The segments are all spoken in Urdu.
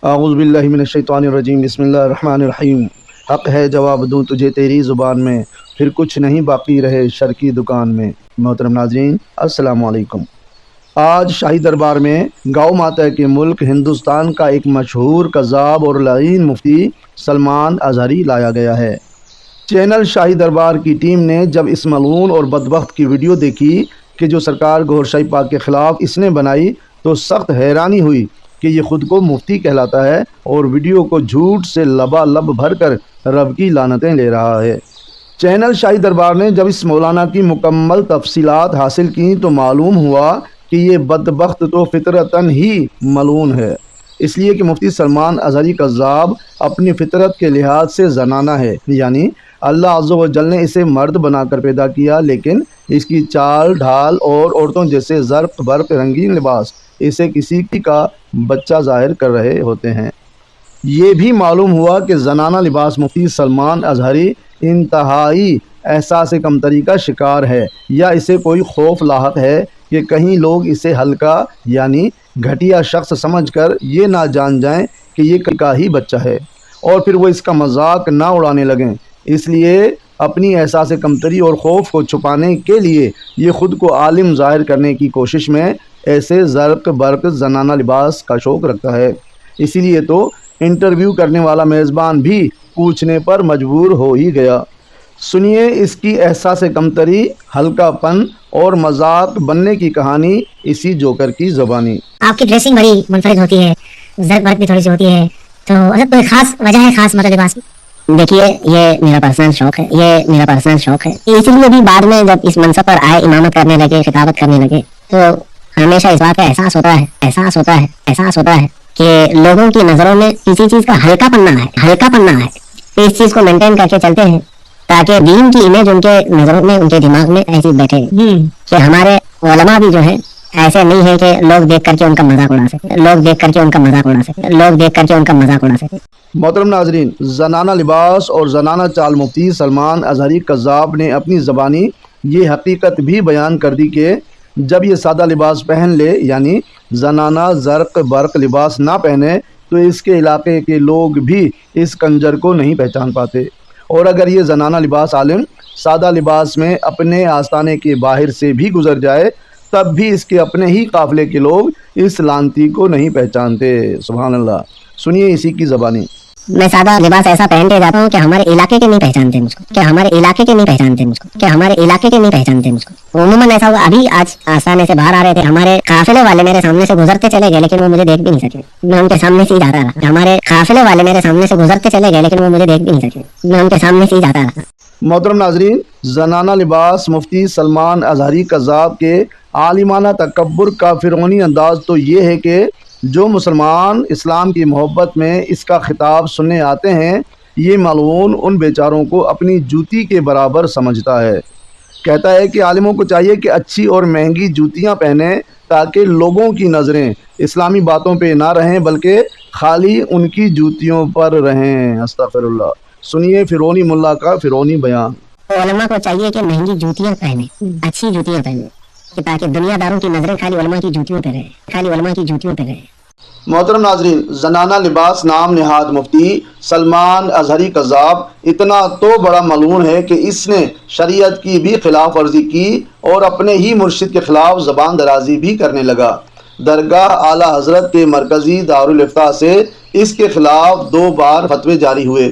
اعوذ باللہ من الشیطان الرجیم، بسم اللہ الرحمن الرحیم۔ حق ہے جواب دوں تجھے تیری زبان میں، پھر کچھ نہیں باقی رہے شر کی دکان میں۔ محترم ناظرین، السلام علیکم۔ آج شاہی دربار میں گاؤ ماتا کے ملک ہندوستان کا ایک مشہور کذاب اور لعین مفتی سلمان اظہری لایا گیا ہے۔ چینل شاہی دربار کی ٹیم نے جب اس ملعون اور بدبخت کی ویڈیو دیکھی کہ جو سرکار گوھر شاہی پاک کے خلاف اس نے بنائی تو سخت حیرانی ہوئی کہ یہ خود کو مفتی کہلاتا ہے اور ویڈیو کو جھوٹ سے لبالب بھر کر رب کی لعنتیں لے رہا ہے۔ چینل شاہی دربار نے جب اس مولانا کی مکمل تفصیلات حاصل کی تو معلوم ہوا کہ یہ بدبخت تو فطرتاً ہی ملعون ہے، اس لیے کہ مفتی سلمان اظہری کذاب اپنی فطرت کے لحاظ سے زنانہ ہے، یعنی اللہ عز و جل نے اسے مرد بنا کر پیدا کیا، لیکن اس کی چال ڈھال اور عورتوں جیسے زرق برق رنگین لباس اسے کسی کا بچہ ظاہر کر رہے ہوتے ہیں۔ یہ بھی معلوم ہوا کہ زنانہ لباس مفتی سلمان اظہری انتہائی احساس کمتری کا شکار ہے، یا اسے کوئی خوف لاحق ہے کہ کہیں لوگ اسے ہلکا یعنی گھٹیا شخص سمجھ کر یہ نہ جان جائیں کہ یہ کا ہی بچہ ہے اور پھر وہ اس کا مذاق نہ اڑانے لگیں۔ اس لیے اپنی احساس کمتری اور خوف کو چھپانے کے لیے یہ خود کو عالم ظاہر کرنے کی کوشش میں ایسے زرق برق زنانہ لباس کا شوق رکھتا ہے۔ اسی لیے تو انٹرویو کرنے والا میزبان بھی پوچھنے پر مجبور ہو ہی گیا۔ سنیے اس کی احساس کمتری، ہلکا پن اور مذاق بننے کی کہانی اسی جوکر کی زبانی۔ آپ کی ڈریسنگ بڑی منفرد ہوتی ہے، زرق برق بھی تھوڑی سی ہوتی ہے، تو کوئی خاص وجہ ہے خاص مطلب لباس کی؟ دیکھیے، یہ میرا پرسنل شوق ہے، اسی لیے بھی بعد میں جب اس منصب پر آئے، امامت کرنے لگے، خطابت کرنے لگے، تو ہمیشہ اس بات کا احساس ہوتا ہے کہ لوگوں کی نظروں میں کسی چیز کا ہلکا پننا ہے، تو اس چیز کو مینٹین کر کے چلتے ہیں تاکہ دین کی امیج ان کے نظروں میں، ان کے دماغ میں ایسی بیٹھے کہ ہمارے علماء بھی جو ہے ایسے نہیں ہے کہ لوگ دیکھ کر کے ان کا مذاق اڑا سکے۔ محترم ناظرین، زنانہ لباس اور زنانہ چال مفتی سلمان اظہری کذاب نے اپنی زبانی یہ حقیقت بھی بیان کر دی کہ جب یہ سادہ لباس پہن لے، یعنی زنانہ زرق برق لباس نہ پہنے، تو اس کے علاقے کے لوگ بھی اس کنجر کو نہیں پہچان پاتے، اور اگر یہ زنانہ لباس عالم سادہ لباس میں اپنے آستانے کے باہر سے بھی گزر جائے تب بھی اس کے اپنے ہی قافلے کے لوگ اس لانتی کو نہیں پہچانتے۔ سبحان اللہ۔ سنیے اسی کی زبانی۔ میں سادہ لباس ایسا پہن کے جاتا ہوں کہ ہمارے علاقے کے نہیں پہچانتے مجھ کو، عموماً ایسا ہوا، ابھی آج آسانے سے باہر آ رہے تھے، ہمارے قافلے والے میرے سامنے سے گزرتے چلے گئے لیکن وہ مجھے دیکھ بھی نہیں سکے، میں ان کے سامنے سے ہی جاتا رہا۔ محترم ناظرین، زنانہ لباس مفتی سلمان اظہری کذاب کے عالمانہ تکبر کا فرعونی انداز تو یہ ہے کہ جو مسلمان اسلام کی محبت میں اس کا خطاب سننے آتے ہیں، یہ ملعون ان بیچاروں کو اپنی جوتی کے برابر سمجھتا ہے۔ کہتا ہے کہ عالموں کو چاہیے کہ اچھی اور مہنگی جوتیاں پہنیں تاکہ لوگوں کی نظریں اسلامی باتوں پہ نہ رہیں بلکہ خالی ان کی جوتیوں پر رہیں۔ استغفر اللہ۔ سنیے فرعونی ملا کا فرعونی بیان۔ علماء کو چاہیے کہ مہنگی جوتیاں پہنے، اچھی جوتیاں پہنے، کہ تاکہ دنیا داروں کی نظریں خالی علماء کی جوتیوں پہ رہے۔ محترم ناظرین، زنانہ لباس نام نہاد مفتی سلمان اظہری کذاب اتنا تو بڑا ملعون ہے کہ اس نے شریعت کی بھی خلاف ورزی کی اور اپنے ہی مرشد کے خلاف زبان درازی بھی کرنے لگا۔ درگاہ اعلیٰ حضرت کے مرکزی دارالافتاء سے اس کے خلاف 2 بار فتوے جاری ہوئے۔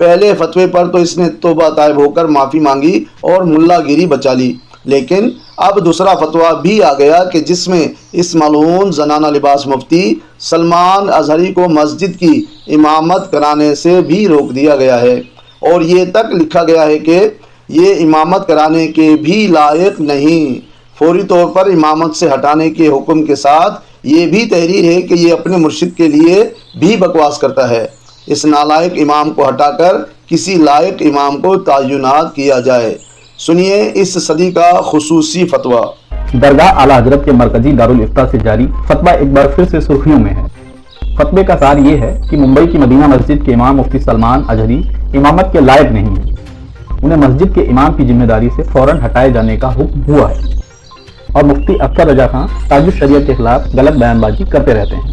پہلے فتوے پر تو اس نے توبہ طائب ہو کر معافی مانگی اور ملا گیری بچا لی، لیکن اب دوسرا فتویٰ بھی آ گیا کہ جس میں اس ملعون زنانہ لباس مفتی سلمان اظہری کو مسجد کی امامت کرانے سے بھی روک دیا گیا ہے، اور یہ تک لکھا گیا ہے کہ یہ امامت کرانے کے بھی لائق نہیں۔ فوری طور پر امامت سے ہٹانے کے حکم کے ساتھ یہ بھی تحریر ہے کہ یہ اپنے مرشد کے لیے بھی بکواس کرتا ہے۔ اس نالائق امام کو ہٹا کر کسی لائق امام کو تعینات کیا جائے۔ سنیے اس صدی کا خصوصی فتویٰ۔ درگاہ اعلیٰ حضرت کے مرکزی دارالافتاء سے جاری فتویٰ ایک بار پھر سے سرخیوں میں ہے۔ فتوے کا سار یہ ہے کہ ممبئی کی مدینہ مسجد کے امام مفتی سلمان اظہری امامت کے لائق نہیں ہیں، انہیں مسجد کے امام کی ذمہ داری سے فوراً ہٹائے جانے کا حکم ہوا ہے، اور مفتی اختر رضا خان تاج الشریعت کے خلاف غلط بیان بازی کرتے رہتے ہیں۔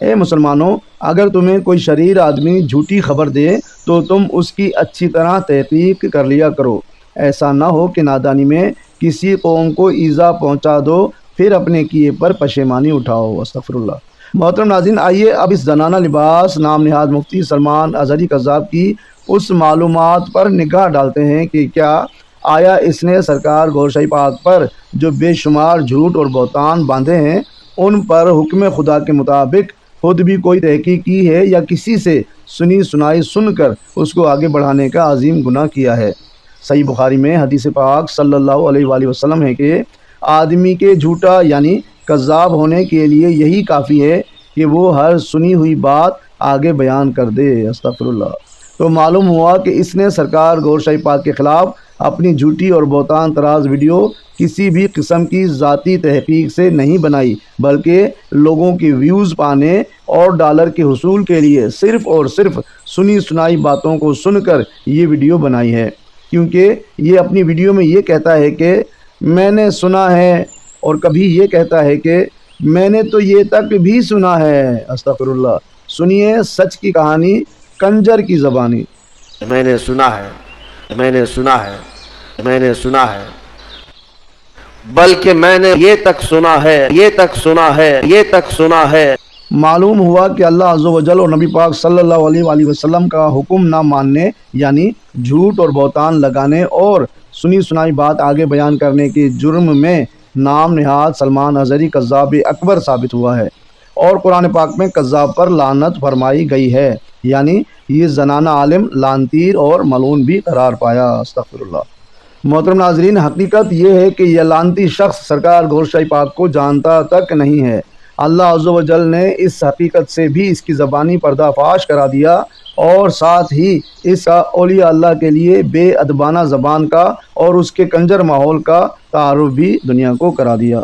اے مسلمانوں، اگر تمہیں کوئی شریر آدمی جھوٹی خبر دے تو تم اس کی اچھی طرح تحقیق کر لیا کرو، ایسا نہ ہو کہ نادانی میں کسی قوم کو ایذا پہنچا دو پھر اپنے کیے پر پشیمانی اٹھاؤ۔ استغفر اللہ۔ محترم ناظرین، آئیے اب اس زنانہ لباس نام نہاد مفتی سلمان اظہری قذاب کی اس معلومات پر نگاہ ڈالتے ہیں کہ کیا آیا اس نے سرکار گور شاہی پاک پر جو بے شمار جھوٹ اور بہتان باندھے ہیں ان پر حکم خدا کے مطابق خود بھی کوئی تحقیق کی ہے یا کسی سے سنی سنائی سن کر اس کو آگے بڑھانے کا عظیم گناہ کیا ہے؟ صحیح بخاری میں حدیث پاک صلی اللہ علیہ وآلہ وسلم ہے کہ آدمی کے جھوٹا یعنی کذاب ہونے کے لیے یہی کافی ہے کہ وہ ہر سنی ہوئی بات آگے بیان کر دے۔ استغفر اللہ۔ تو معلوم ہوا کہ اس نے سرکار گور شاہی پاک کے خلاف اپنی جھوٹی اور بہتان طراز ویڈیو کسی بھی قسم کی ذاتی تحقیق سے نہیں بنائی، بلکہ لوگوں کی ویوز پانے اور ڈالر کے حصول کے لیے صرف اور صرف سنی سنائی باتوں کو سن کر یہ ویڈیو بنائی ہے، کیونکہ یہ اپنی ویڈیو میں یہ کہتا ہے کہ میں نے سنا ہے، اور کبھی یہ کہتا ہے کہ میں نے تو یہ تک بھی سنا ہے۔ استغفر اللہ۔ سنیے سچ کی کہانی کنجر کی زبانی۔ میں نے سنا ہے، میں نے سنا ہے، میں نے سنا ہے، بلکہ میں نے یہ تک سنا ہے، یہ تک سنا ہے، یہ تک سنا ہے۔ معلوم ہوا کہ اللہ عز و جل اور نبی پاک صلی اللہ علیہ وآلہ وسلم کا حکم نہ ماننے یعنی جھوٹ اور بہتان لگانے اور سنی سنائی بات آگے بیان کرنے کے جرم میں نام نہاد سلمان اظہری قذاب اکبر ثابت ہوا ہے، اور قرآن پاک میں قذاب پر لعنت فرمائی گئی ہے، یعنی یہ زنانہ عالم لعنتیر اور ملعون بھی قرار پایا۔ استغفر اللہ۔ محترم ناظرین، حقیقت یہ ہے کہ یہ لعنتی شخص سرکار گور شاہی پاک کو جانتا تک نہیں ہے۔ اللہ عز و جل نے اس حقیقت سے بھی اس کی زبانی پردہ فاش کرا دیا، اور ساتھ ہی اس کا اولیاء اللہ کے لیے بے ادبانہ زبان کا اور اس کے کنجر ماحول کا تعارف بھی دنیا کو کرا دیا۔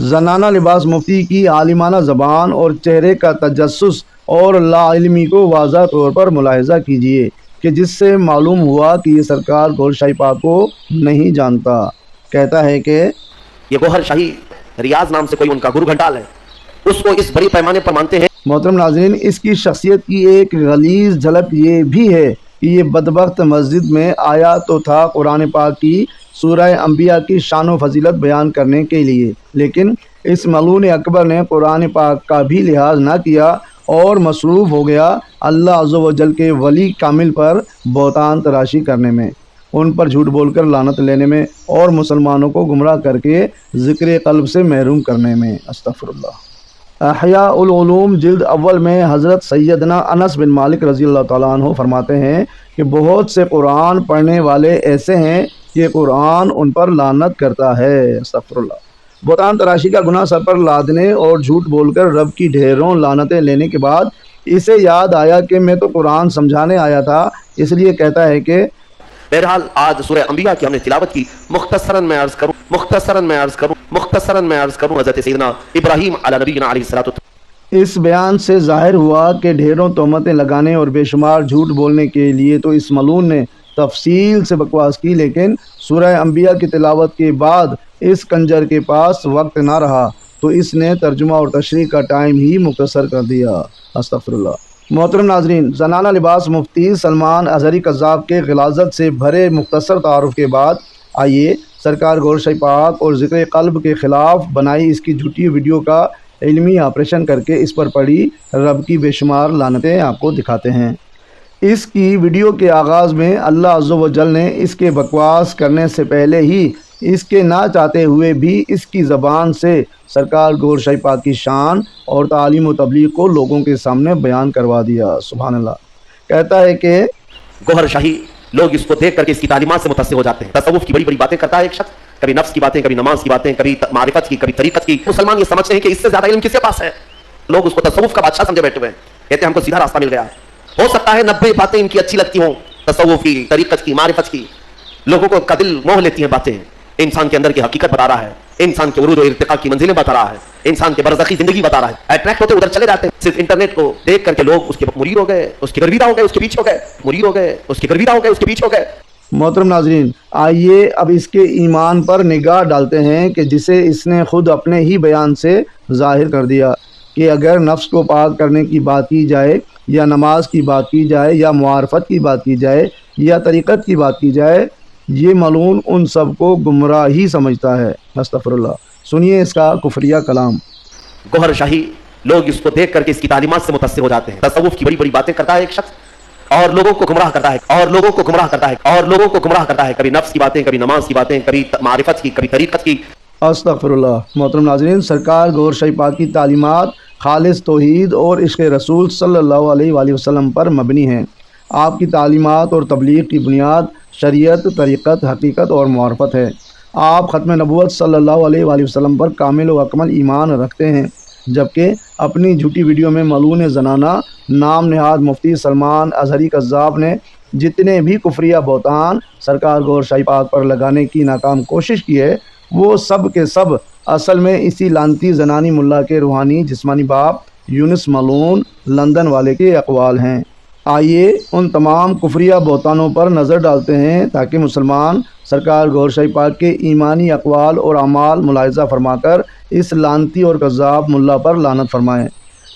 زنانہ لباس مفتی کی عالمانہ زبان اور چہرے کا تجسس اور لا علمی کو واضح طور پر ملاحظہ کیجیے کہ جس سے معلوم ہوا کہ یہ سرکار گور شاہی پاک کو نہیں جانتا۔ کہتا ہے کہ یہ گوہر شاہی ریاض نام سے کوئی ان کا گرو گھنٹال ہے، اس کو اس بڑی پیمانے پر مانتے ہیں۔ محترم ناظرین، اس کی شخصیت کی ایک غلیظ جھلک یہ بھی ہے کہ یہ بدبخت مسجد میں آیا تو تھا قرآن پاک کی سورہ انبیاء کی شان و فضیلت بیان کرنے کے لیے، لیکن اس ملعون اکبر نے قرآن پاک کا بھی لحاظ نہ کیا اور مصروف ہو گیا اللہ عز و جل کے ولی کامل پر بہتان تراشی کرنے میں، ان پر جھوٹ بول کر لعنت لینے میں، اور مسلمانوں کو گمراہ کر کے ذکر قلب سے محروم کرنے میں۔ استغفر اللہ۔ احیاء العلوم جلد اول میں حضرت سیدنا انس بن مالک رضی اللہ تعالیٰ عنہ فرماتے ہیں کہ بہت سے قرآن پڑھنے والے ایسے ہیں کہ قرآن ان پر لعنت کرتا ہے۔ استغفر اللہ۔ بہتان تراشی کا گناہ سر پر لادنے اور جھوٹ بول کر رب کی ڈھیروں لعنتیں لینے کے بعد اسے یاد آیا کہ میں تو قرآن سمجھانے آیا تھا، اس لیے کہتا ہے کہ بہرحال آج سورہ انبیاء کی ہم نے تلاوت کی، مختصراً میں عرض کروں حضرت سیدنا ابراہیم علی نبینا علیہ الصلوۃ والسلام۔ اس بیان سے ظاہر ہوا کہ ڈھیروں تہمتیں لگانے اور بے شمار جھوٹ بولنے کے لیے تو اس ملعون نے تفصیل سے بکواس کی، لیکن سورہ انبیاء کی تلاوت کے بعد اس کنجر کے پاس وقت نہ رہا تو اس نے ترجمہ اور تشریح کا ٹائم ہی مختصر کر دیا۔ استغفر اللہ۔ محترم ناظرین، زنانہ لباس مفتی سلمان اظہری قذاب کے غلاظت سے بھرے مختصر تعارف کے بعد آئیے سرکار گور شاہی پاک اور ذکر قلب کے خلاف بنائی اس کی جھوٹی ویڈیو کا علمی آپریشن کر کے اس پر پڑی رب کی بے شمار لعنتیں آپ کو دکھاتے ہیں۔ اس کی ویڈیو کے آغاز میں اللہ عز و جل نے اس کے بکواس کرنے سے پہلے ہی اس کے نہ چاہتے ہوئے بھی اس کی زبان سے سرکار گور شاہی پاک کی شان اور تعلیم و تبلیغ کو لوگوں کے سامنے بیان کروا دیا۔ سبحان اللہ۔ کہتا ہے کہ گوہر شاہی لوگ اس کو دیکھ کر کے اس کی تعلیمات سے متاثر ہو جاتے ہیں۔ تصوف کی بڑی بڑی باتیں کرتا ہے ایک شخص، کبھی نفس کی باتیں، کبھی نماز کی باتیں، کبھی معرفت کی، کبھی طریقت کی۔ مسلمان یہ سمجھتے ہیں کہ اس سے زیادہ علم کس کے پاس ہے، لوگ اس کو تصوف کا بادشاہ سمجھے بیٹھے ہوئے ہیں، کہتے ہیں ہم کو سیدھا راستہ مل گیا۔ ہو سکتا ہے 90 باتیں ان کی اچھی لگتی ہوں، تصوف کی، طریقت کی، معرفت کی، لوگوں کو کا دل موہ لیتی ہیں باتیں، انسان کے اندر کی حقیقت بتا رہا ہے، انسان کے عروج و ارتقاء کی منزلیں بتا رہا ہے، انسان کے برزخی زندگی بتا رہا ہے۔ اٹریکٹ ہوتے ادھر چلے جاتے ہیں، صرف انٹرنیٹ کو دیکھ کر کے لوگ اس کے مرید ہو گئے، اس کے گرویدہ ہو گئے، اس کے پیچھے ہو گئے، مرید ہو گئے، اس کے گرویدہ ہو گئے، اس کے پیچھے ہو گئے۔ محترم ناظرین، آئیے اب اس کے ایمان پر نگاہ ڈالتے ہیں کہ جسے اس نے خود اپنے ہی بیان سے ظاہر کر دیا۔ کہ اگر نفس کو پاک کرنے کی بات کی جائے یا نماز کی بات کی جائے یا معارفت کی بات کی جائے یا طریقت کی بات کی جائے، یہ ملعون ان سب کو گمراہ ہی سمجھتا ہے۔ استغفر اللہ۔ سنیے اس کا کفریہ کلام۔ گوہر شاہی، لوگ اس کو دیکھ کر کے اس کی تعلیمات سے متاثر ہو جاتے ہیں۔ تصوف کی بڑی بڑی باتیں کرتا ہے ایک شخص اور لوگوں کو گمراہ کرتا ہے اور لوگوں کو گمراہ کرتا ہے اور لوگوں کو گمراہ کرتا ہے، کبھی نفس کی باتیں، کبھی نماز کی باتیں، کبھی معرفت کی، کبھی طریقت کی۔ استغفر اللہ۔ محترم ناظرین، سرکار گوہر شاہی پاک کی تعلیمات خالص توحید اور عشق رسول صلی اللہ علیہ وآلہ وسلم پر مبنی ہیں۔ آپ کی تعلیمات اور تبلیغ کی بنیاد شریعت، طریقت، حقیقت اور معرفت ہے۔ آپ ختم نبوت صلی اللہ علیہ وآلہ وسلم پر کامل و اکمل ایمان رکھتے ہیں، جبکہ اپنی جھوٹی ویڈیو میں ملعون زنانہ نام نہاد مفتی سلمان اظہری کذاب نے جتنے بھی کفریہ بہتان سرکار گوہر شاہی پاک پر لگانے کی ناکام کوشش کی ہے، وہ سب کے سب اصل میں اسی لانتی زنانی ملا کے روحانی جسمانی باپ یونس ملعون لندن والے کے اقوال ہیں۔ آئیے ان تمام کفریہ بہتانوں پر نظر ڈالتے ہیں تاکہ مسلمان سرکار گوہر شاہی پاک کے ایمانی اقوال اور اعمال ملاحظہ فرما کر اس لانتی اور کذاب ملا پر لعنت فرمائیں۔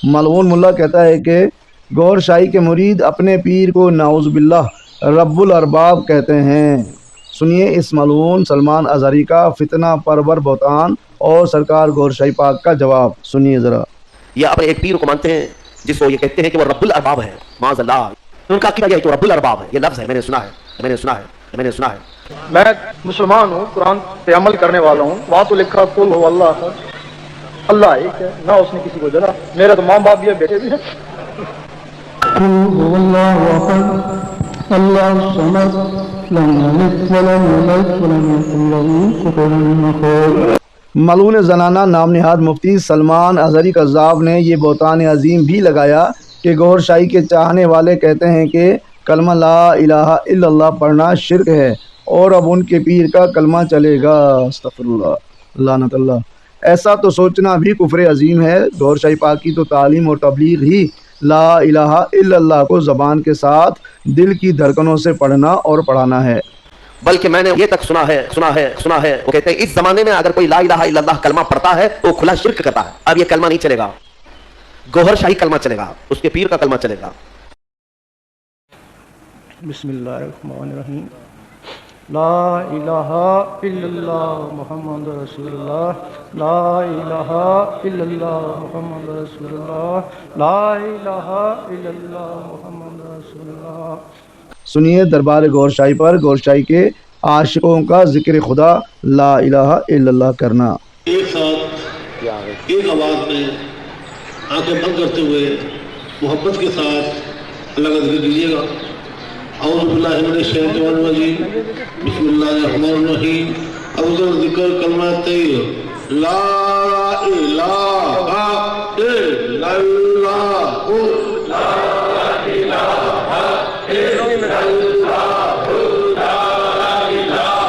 ملعون ملا کہتا ہے کہ گوہر شاہی کے مرید اپنے پیر کو نعوذ باللہ رب الارباب کہتے ہیں۔ سنیے اس ملعون سلمان اظہری کا فتنہ پرور بہتان اور سرکار گوہر شاہی پاک کا جواب سنیے ذرا۔ یہ اپنے ایک پیر کو مانتے ہیں جس کو یہ کہتے ہیں کہ وہ رب الارباب ہے، معاذ اللہ۔ ان کا عقیدہ یہ ہے کہ وہ رب الارباب ہے، یہ لفظ ہے، میں نے سنا ہے۔ میں مسلمان ہوں، قرآن پہ عمل کرنے والا ہوں۔ وہاں تو لکھا قل هو اللہ احد، اللہ ایک ہے، نہ اس نے کسی کو جلا۔ میرے تو ماں باپ بھی ہے، بیٹے بھی ہیں۔ ملعون زنانہ نام نہاد مفتی سلمان اظہری کذاب نے یہ بہتان عظیم بھی لگایا کہ گوہر شاہی کے چاہنے والے کہتے ہیں کہ کلمہ لا الہ الا اللہ پڑھنا شرک ہے اور اب ان کے پیر کا کلمہ چلے گا۔ استغفر اللہ، لعنت اللہ۔ ایسا تو سوچنا بھی کفر عظیم ہے۔ گوہر شاہی پاک کی تو تعلیم اور تبلیغ ہی لا الہ الا اللہ کو زبان کے ساتھ دل کی دھڑکنوں سے پڑھنا اور پڑھانا ہے۔ بلکہ میں نے یہ تک سنا ہے وہ کہتے ہیں اس زمانے میں اگر کوئی لا الہ الا اللہ کلمہ پڑھتا ہے تو کھلا شرک کرتا ہے۔ اب یہ کلمہ نہیں چلے گا، گوہر شاہی کلمہ چلے گا، اس کے پیر کا کلمہ چلے گا۔ بسم اللہ الرحمن الرحیم۔ لا الہ الا اللہ محمد رسول اللہ، لا الہ الا اللہ محمد رسول اللہ، لا الہ الا اللہ محمد رسول اللہ۔ سنیے دربار گوہر شاہی پر گوہر شاہی کے عاشقوں کا ذکر خدا لا الہ الا اللہ کرنا۔ ایک ساتھ ایک آواز میں آنکھیں بند کرتے ہوئے محبت کے ساتھ اللہ کا ذکر کیجیے گا۔ اعوذ باللہ من الشیطان الرجیم، بسم اللہ الرحمن الرحیم۔ افضل ذکر کلمہ طیب لا الہ الا اللہ، لا الہ الا اللہ، لا الہ الا اللہ، لا الہ الا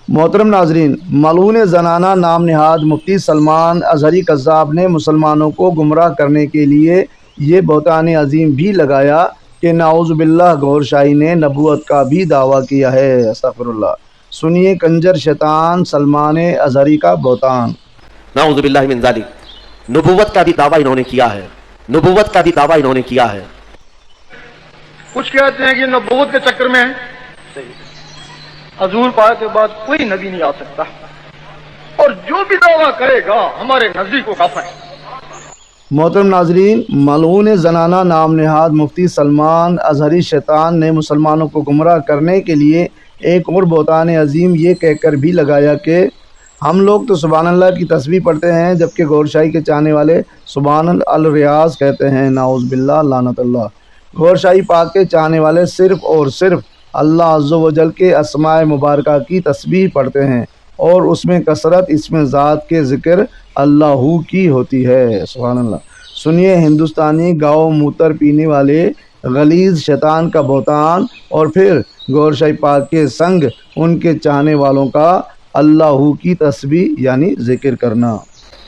محترم ناظرین، ملعون زنانہ نام نہاد مفتی سلمان اظہری کذاب نے مسلمانوں کو گمراہ کرنے کے لیے یہ بہتان عظیم بھی لگایا کہ نعوذ باللہ گوہر شاہی نے نبوت کا بھی دعویٰ کیا ہے۔ استغفر اللہ۔ سنیے کنجر شیطان سلمان اظہری کا بہتان۔ نعوذ باللہ من ذالک، نبوت کا بھی دعویٰ انہوں نے کیا ہے، نبوت کا بھی دعویٰ انہوں نے کیا ہے۔ کچھ کہتے ہیں کہ نبوت کے چکر میں حضور پاک کے بعد کوئی نبی نہیں آ سکتا، اور جو بھی دعویٰ کرے گا ہمارے نزدیک کو کافر ہے۔ محترم ناظرین، ملعون زنانہ نام نہاد مفتی سلمان اظہری شیطان نے مسلمانوں کو گمراہ کرنے کے لیے ایک اور بہتان عظیم یہ کہہ کر بھی لگایا کہ ہم لوگ تو سبحان اللہ کی تسبیح پڑھتے ہیں، جبکہ گوہر شاہی کے چاہنے والے سبحان الریاض کہتے ہیں۔ نعوذ باللہ، لعنت اللہ۔ گوہر شاہی پاک کے چاہنے والے صرف اور صرف اللہ عز و جل کے اسماء مبارکہ کی تسبیح پڑھتے ہیں، اور اس میں کثرت اسم ذات کے ذکر اللہ کی ہوتی ہے۔ سبحان اللہ۔ سنیے ہندوستانی گاؤں موتر پینے والے غلیظ شیطان کا بہتان، اور پھر گوہر شاہی پاک کے سنگ ان کے چاہنے والوں کا اللہ کی تسبیح یعنی ذکر کرنا۔